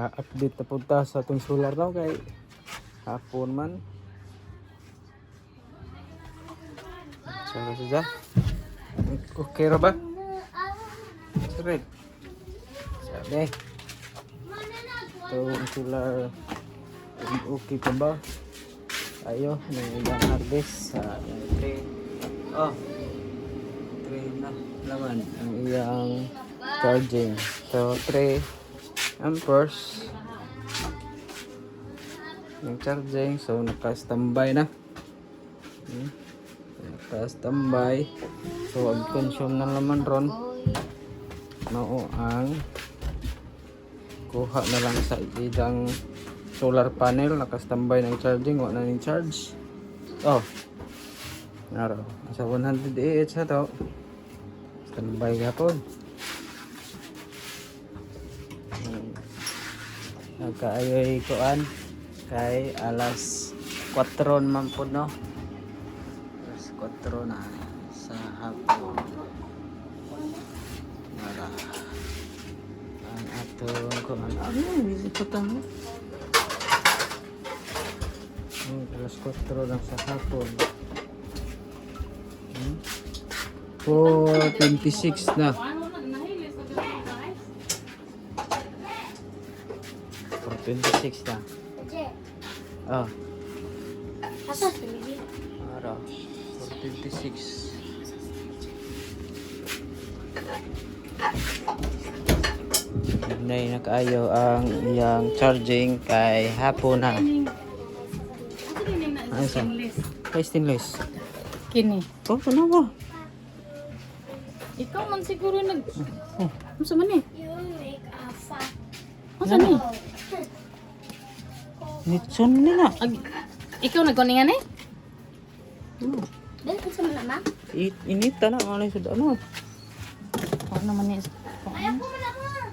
Update na punta sa itong solar daw kay hapon man. Sara saja. Okay ra ba? Sabi. Sabi. Itong solar okay pa ba? Ayo, nang harvest sa tray. Oh. Tray na naman ang iyang charging. So 3 amperes yung charging, so naka-standby na. Naka-standby, so ang consume na naman ron mao ang kuha na lang sa idang solar panel. Naka-standby ng charging, wala na yung charge. Oh, naro sa 100 AH na to, standby gapon. Nagkaayoy kuan kay alas 4 man po, no? Alas 4 na sa hapon. Nara ang atong kuan. Ano yung putang? Alas 4 lang sa hapon. 4:26 na. 26 na. Oh. Asa sini? Ara. 4:26. Nay nakaayo ang iyang charging kay hapon na. Ano sa? Kay stainless. Kini. Oh, ano ba? Ikaw man siguro nag... Oh. Ano sa man eh? You make a fat. Ano sa man eh? Nitson nila. Ikaw nagkuningan eh? Dahil kung sa malama. Inita na ano yung suda ano. Ano naman eh? Ayaw ko malama.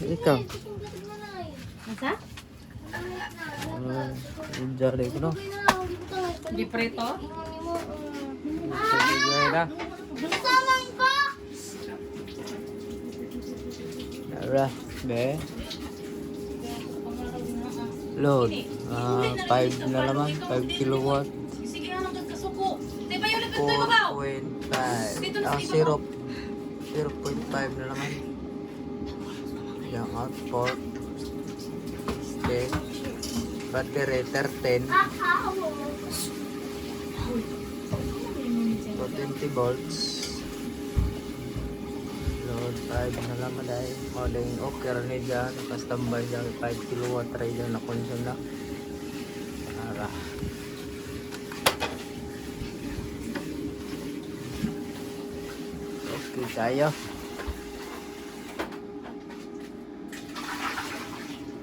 Ikaw. Tingin mo na eh. Masa? Jari ko no. Di preto? Jari na. Saman ko. Nara. Be. Load. 5 na naman. 5 kilowatt. Sige nga nagkasuko. Di ba yung nagkasuko yung babaw? 4.5. 0.5 na naman. Yung output. Okay. Battery 13. 20 volts. Load 5 na naman dahil. Modeng okay rin dyan. Naka-standby dyan. 5 kilowatt rin dyan na consume na. Ara. Okay tayo.